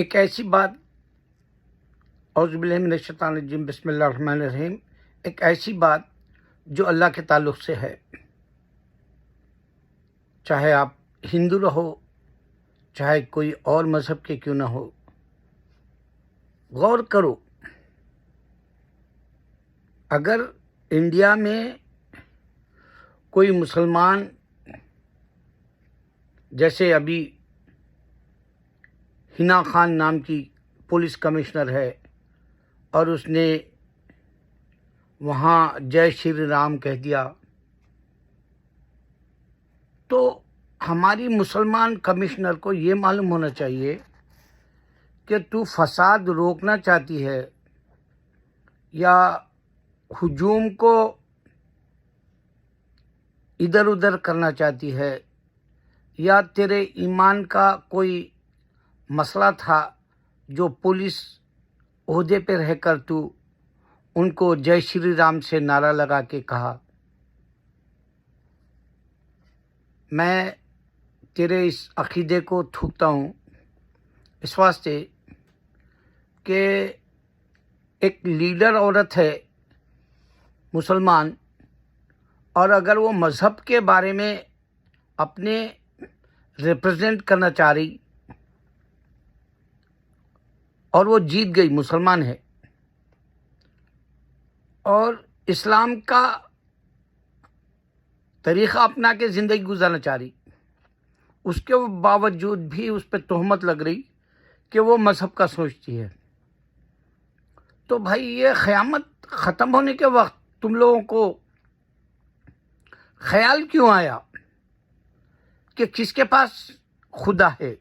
ایک ایسی بات، اعوذ باللہ من الشیطان الرجیم، بسم اللہ الرحمن الرحیم، ایک ایسی بات جو اللہ کے تعلق سے ہے، چاہے آپ ہندو رہو، چاہے کوئی اور مذہب کے کیوں نہ ہو، غور کرو۔ اگر انڈیا میں کوئی مسلمان، جیسے ابھی حنا خان نام کی پولیس کمشنر ہے اور اس نے وہاں جے شری رام کہہ دیا، تو ہماری مسلمان کمشنر کو یہ معلوم ہونا چاہیے کہ تو فساد روکنا چاہتی ہے یا ہجوم کو ادھر ادھر کرنا چاہتی ہے، یا تیرے ایمان کا کوئی مسئلہ تھا جو پولیس عہدے پہ رہ کر تو ان کو جے شری رام سے نعرہ لگا کے کہا۔ میں تیرے اس عقیدے کو تھوکتا ہوں اس واسطے کہ ایک لیڈر عورت ہے مسلمان، اور اگر وہ مذہب کے بارے میں اپنے ریپرزینٹ کرنا چاہ رہی اور وہ جیت گئی، مسلمان ہے اور اسلام کا طریقہ اپنا کے زندگی گزارنا چاہ رہی، اس کے باوجود بھی اس پہ تہمت لگ رہی کہ وہ مذہب کا سوچتی ہے، تو بھائی یہ قیامت ختم ہونے کے وقت تم لوگوں کو خیال کیوں آیا کہ کس کے پاس خدا ہے؟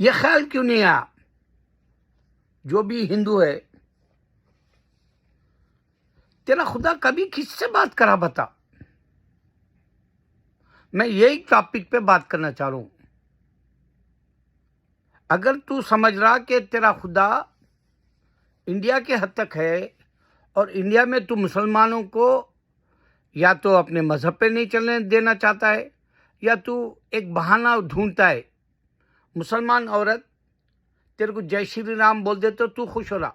یہ خیال کیوں نہیں آیا؟ جو بھی ہندو ہے، تیرا خدا کبھی کس سے بات کرا بتا؟ میں یہی ٹاپک پہ بات کرنا چاہ رہا ہوں۔ اگر تو سمجھ رہا کہ تیرا خدا انڈیا کے حد تک ہے اور انڈیا میں تو مسلمانوں کو یا تو اپنے مذہب پہ نہیں چلنے دینا چاہتا ہے، یا تو ایک بہانہ ڈھونڈتا ہے، مسلمان عورت تیرے کو جے شری رام بول دے تو خوش ہو رہا۔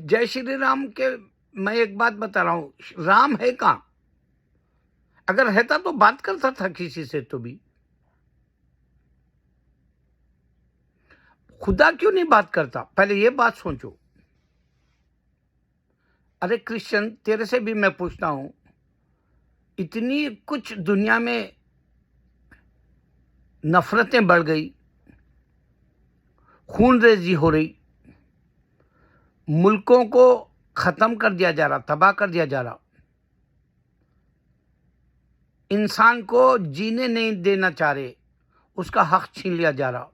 جے شری رام کے میں ایک بات بتا رہا ہوں، رام ہے کہاں؟ اگر رہتا تو بات کرتا تھا کسی سے، تو بھی خدا کیوں نہیں بات کرتا؟ پہلے یہ بات سوچو۔ ارے کرسچن، تیرے سے بھی میں پوچھتا ہوں، اتنی کچھ دنیا میں نفرتیں بڑھ گئی، خون ریزی ہو رہی، ملکوں کو ختم کر دیا جا رہا، تباہ کر دیا جا رہا، انسان کو جینے نہیں دینا چاہ رہے، اس کا حق چھین لیا جا رہا،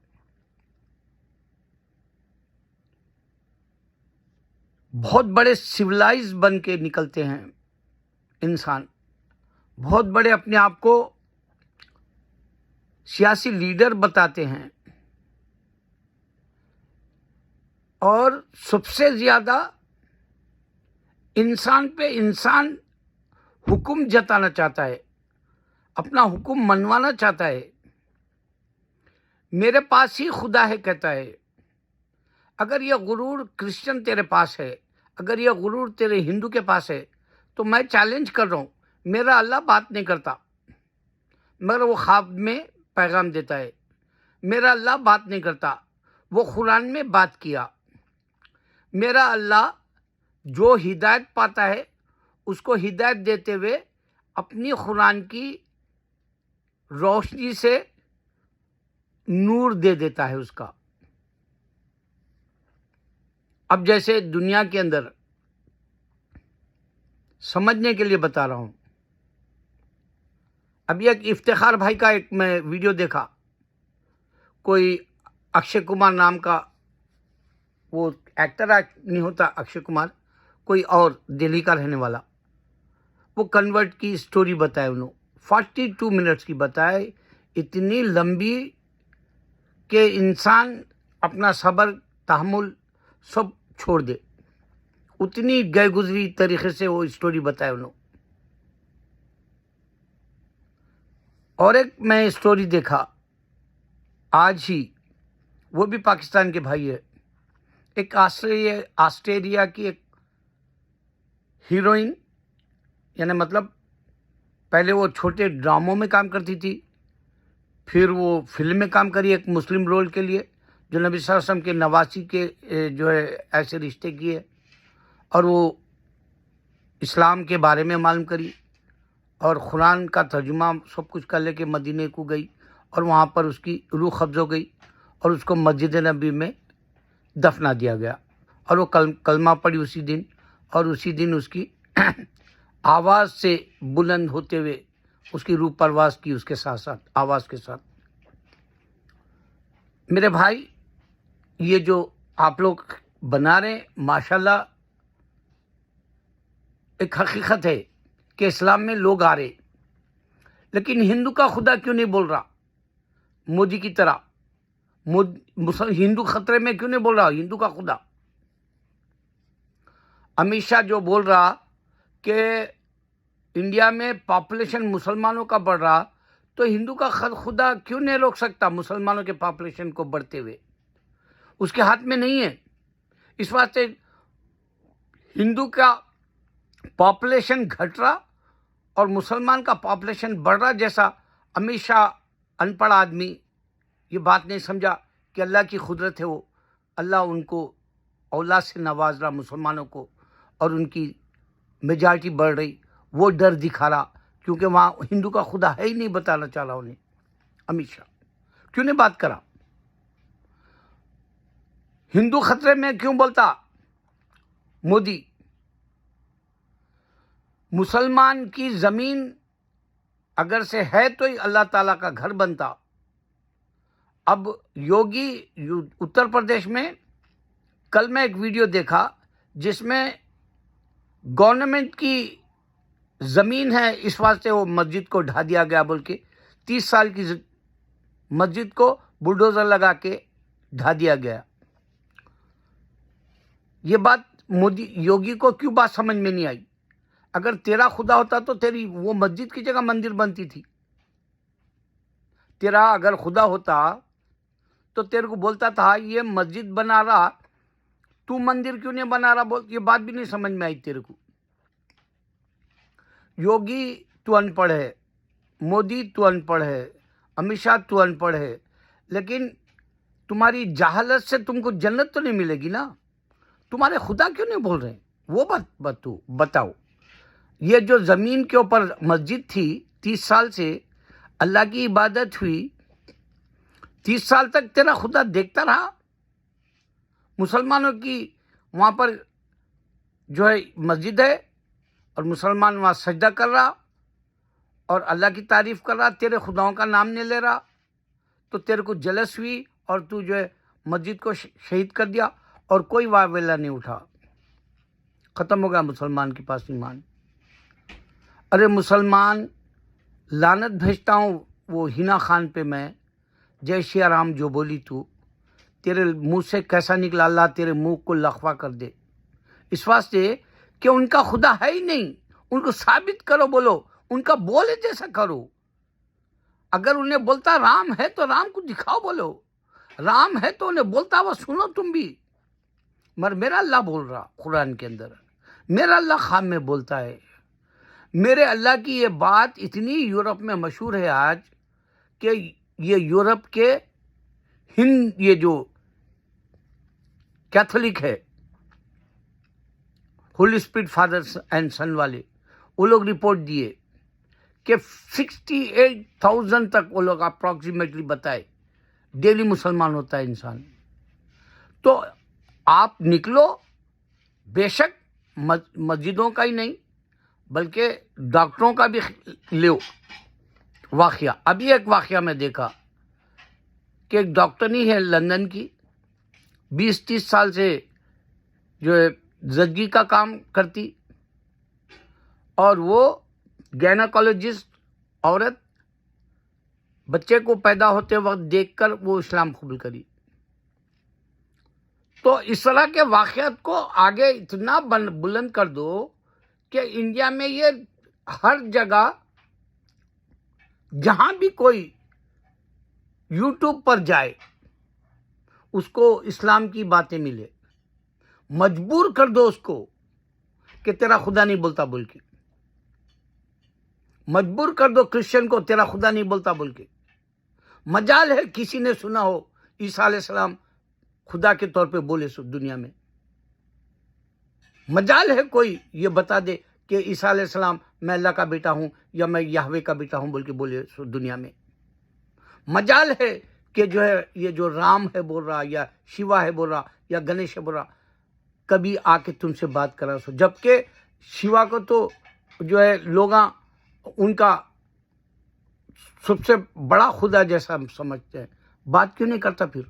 بہت بڑے سویلائز بن کے نکلتے ہیں انسان، بہت بڑے اپنے آپ کو سیاسی لیڈر بتاتے ہیں، اور سب سے زیادہ انسان پہ انسان حکم جتانا چاہتا ہے، اپنا حکم منوانا چاہتا ہے، میرے پاس ہی خدا ہے کہتا ہے۔ اگر یہ غرور کرسچن تیرے پاس ہے، اگر یہ غرور تیرے ہندو کے پاس ہے، تو میں چیلنج کر رہا ہوں، میرا اللہ بات نہیں کرتا مگر وہ خواب میں پیغام دیتا ہے، میرا اللہ بات نہیں کرتا، وہ قرآن میں بات کیا، میرا اللہ جو ہدایت پاتا ہے اس کو ہدایت دیتے ہوئے اپنی قرآن کی روشنی سے نور دے دیتا ہے اس کا۔ اب جیسے دنیا کے اندر سمجھنے کے لیے بتا رہا ہوں، ابھی ایک افتخار بھائی کا ایک میں ویڈیو دیکھا، کوئی اکشے کمار نام کا، وہ ایکٹر نہیں ہوتا اکشے کمار، کوئی اور دہلی کا رہنے والا، وہ کنورٹ کی سٹوری بتائے، انہوں 42 منٹس کی بتائے، اتنی لمبی کہ انسان اپنا صبر تحمل سب چھوڑ دے، اتنی گئے گزری طریقے سے وہ سٹوری بتائے انہوں۔ اور ایک میں سٹوری دیکھا آج ہی، وہ بھی پاکستان کے بھائی ہے. ایک آسٹریلیا کی ایک ہیروئن، یعنی مطلب پہلے وہ چھوٹے ڈراموں میں کام کرتی تھی، پھر وہ فلم میں کام کری ایک مسلم رول کے لیے، جو نبی صلی اللہ علیہ وسلم کے نواسی کے جو ہے ایسے رشتے کیے، اور وہ اسلام کے بارے میں معلوم کری، اور قرآن کا ترجمہ سب کچھ کر لے کے مدینے کو گئی، اور وہاں پر اس کی روح قبض ہو گئی، اور اس کو مسجد نبی میں دفنا دیا گیا، اور وہ کلمہ پڑھی اسی دن، اور اسی دن اس کی آواز سے بلند ہوتے ہوئے اس کی روح پرواز کی، اس کے ساتھ ساتھ آواز کے ساتھ. میرے بھائی، یہ جو آپ لوگ بنا رہے ہیں ماشاءاللہ ایک حقیقت ہے کہ اسلام میں لوگ آ رہے، لیکن ہندو کا خدا کیوں نہیں بول رہا مودی کی طرح؟ ہندو خطرے میں کیوں نہیں بول رہا ہندو کا خدا؟ امت شاہ جو بول رہا کہ انڈیا میں پاپولیشن مسلمانوں کا بڑھ رہا، تو ہندو کا خدا کیوں نہیں روک سکتا مسلمانوں کے پاپولیشن کو بڑھتے ہوئے؟ اس کے ہاتھ میں نہیں ہے. اس واسطے ہندو کا پاپولیشن گھٹ رہا اور مسلمان کا پاپولیشن بڑھ رہا. جیسا امت شاہ ان پڑھ آدمی یہ بات نہیں سمجھا کہ اللہ کی قدرت ہے، وہ اللہ ان کو اولاد سے نواز رہا مسلمانوں کو، اور ان کی میجارٹی بڑھ رہی. وہ ڈر دکھا رہا کیونکہ وہاں ہندو کا خدا ہے ہی نہیں، بتانا چاہ رہا انہیں. امت شاہ کیوں نہیں بات کرا؟ ہندو خطرے میں کیوں بولتا مودی؟ مسلمان کی زمین اگر سے ہے تو ہی اللہ تعالیٰ کا گھر بنتا. اب یوگی اتر پردیش میں، کل میں ایک ویڈیو دیکھا جس میں گورنمنٹ کی زمین ہے، اس واسطے وہ مسجد کو ڈھا دیا گیا بول کے 30 سال کی مسجد کو بلڈوزر لگا کے ڈھا دیا گیا. یہ بات یوگی کو کیوں بات سمجھ میں نہیں آئی؟ اگر تیرا خدا ہوتا تو تیری وہ مسجد کی جگہ مندر بنتی تھی. تیرا اگر خدا ہوتا تو تیرے کو بولتا تھا یہ مسجد بنا رہا، تو مندر کیوں نہیں بنا رہا؟ یہ بات بھی نہیں سمجھ میں آئی تیرے کو. یوگی تو ان پڑھ ہے، مودی تو ان پڑھ ہے، امت شاہ تو ان پڑھ ہے، لیکن تمہاری جہالت سے تم کو جنت تو نہیں ملے گی نا. تمہارے خدا کیوں نہیں بول رہے؟ وہ بات بتاؤ. یہ جو زمین کے اوپر مسجد تھی 30 سال سے اللہ کی عبادت ہوئی، 30 سال تک تیرا خدا دیکھتا رہا. مسلمانوں کی وہاں پر جو ہے مسجد ہے، اور مسلمان وہاں سجدہ کر رہا اور اللہ کی تعریف کر رہا، تیرے خداؤں کا نام نہیں لے رہا، تو تیرے کو جلس ہوئی اور تو جو ہے مسجد کو شہید کر دیا، اور کوئی واویلا نہیں اٹھا. ختم ہو گیا مسلمان کے پاس ایمان. ارے مسلمان، لعنت بھیجتا ہوں وہ ہینا خان پہ میں. جے شیا رام جو بولی تو تیرے منہ سے کیسا نکلا، اللہ تیرے منہ کو لخوا کر دے. اس واسطے کہ ان کا خدا ہے ہی نہیں. ان کو ثابت کرو، بولو ان کا بولے جیسا کرو. اگر انہیں بولتا رام ہے تو رام کو دکھاؤ، بولو رام ہے تو انہیں بولتا وہ سنو تم بھی. مگر میرا اللہ بول رہا قرآن کے اندر، میرا اللہ خام میں بولتا ہے. میرے اللہ کی یہ بات اتنی یورپ میں مشہور ہے آج کہ یہ یورپ کے ہند، یہ جو کیتھولک ہے، ہولی اسپرٹ فادر اینڈ سن والے، وہ لوگ رپورٹ دیے کہ 68,000 تک وہ لوگ اپروکسیمیٹلی بتائے ڈیلی مسلمان ہوتا ہے انسان. تو آپ نکلو، بے شک مسجدوں کا ہی نہیں بلکہ ڈاکٹروں کا بھی لو واقعہ. ابھی ایک واقعہ میں دیکھا کہ ایک ڈاکٹرنی ہے لندن کی، 20-30 سال سے جو ہے زچگی کا کام کرتی، اور وہ گائناکولوجسٹ عورت بچے کو پیدا ہوتے وقت دیکھ کر وہ اسلام قبول کری. تو اس طرح کے واقعات کو آگے اتنا بلند کر دو کہ انڈیا میں یہ ہر جگہ، جہاں بھی کوئی یوٹیوب پر جائے اس کو اسلام کی باتیں ملے، مجبور کر دو اس کو کہ تیرا خدا نہیں بولتا بول کے، مجبور کر دو کرسچن کو تیرا خدا نہیں بولتا بول کے۔ مجال ہے کسی نے سنا ہو عیسیٰ علیہ السلام خدا کے طور پہ بولے سو دنیا میں، مجال ہے کوئی یہ بتا دے کہ عیسیٰ علیہ السلام میں اللہ کا بیٹا ہوں یا میں یہوہ کا بیٹا ہوں بول کے بولے سو دنیا میں، مجال ہے کہ جو ہے یہ جو رام ہے بول رہا یا شیوا ہے بول رہا یا گنیش ہے بول رہا کبھی آ کے تم سے بات کرا سو، جبکہ شیوا کو تو جو ہے لوگ ان کا سب سے بڑا خدا جیسا سمجھتے ہیں، بات کیوں نہیں کرتا پھر؟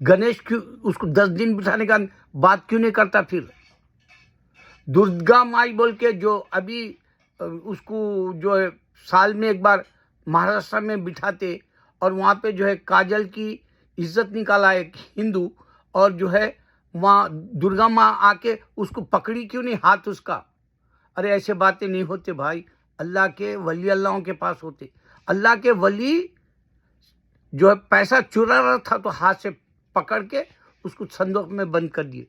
گنیش کیوں اس کو 10 دن بٹھانے کا بات کیوں نہیں کرتا پھر؟ درگا مائی بول کے جو ابھی اس کو جو ہے سال میں ایک بار مہاراشٹر میں بٹھاتے اور وہاں پہ جو ہے کاجل کی عزت نکالا ایک ہندو، اور جو ہے وہاں درگا ماں آ کے اس کو پکڑی کیوں نہیں ہاتھ اس کا؟ ارے ایسے باتیں نہیں ہوتے بھائی، اللہ کے ولی اللہوں کے پاس ہوتے۔ اللہ کے ولی جو ہے پیسہ چرا رہا تھا تو ہاتھ سے پکڑ کے اس کو صندوق میں بند کر دیے۔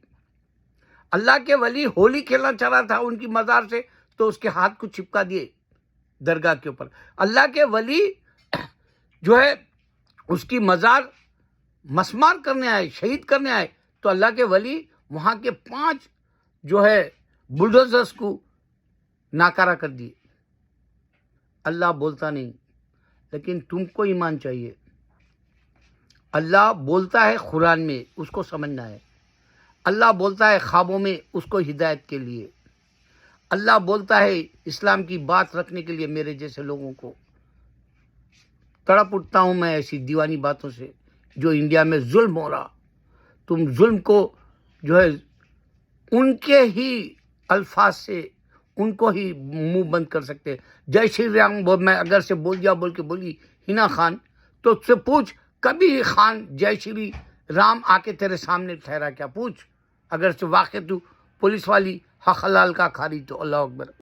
اللہ کے ولی ہولی کھیلنا چاہ رہا تھا ان کی مزار سے تو اس کے ہاتھ کو چپکا دیے درگاہ کے اوپر۔ اللہ کے ولی جو ہے اس کی مزار مسمار کرنے آئے، شہید کرنے آئے تو اللہ کے ولی وہاں کے 5 جو ہے بلڈوزرز کو ناکارہ کر دیے۔ اللہ بولتا نہیں، لیکن تم کو ایمان چاہیے۔ اللہ بولتا ہے قرآن میں، اس کو سمجھنا ہے۔ اللہ بولتا ہے خوابوں میں، اس کو ہدایت کے لیے۔ اللہ بولتا ہے اسلام کی بات رکھنے کے لیے میرے جیسے لوگوں کو۔ تڑپ اٹھتا ہوں میں ایسی دیوانی باتوں سے جو انڈیا میں ظلم ہو رہا۔ تم ظلم کو جو ہے ان کے ہی الفاظ سے ان کو ہی منہ بند کر سکتے۔ جے شری رام میں اگر سے بول دیا بول کے بولی ہنا خان تو اس سے پوچھ کبھی خان جے شری رام آ کے تیرے سامنے ٹھہرا کیا؟ پوچھ، اگر سے واقع تو پولیس والی حق حلال کا کھا رہی تو۔ اللہ اکبر۔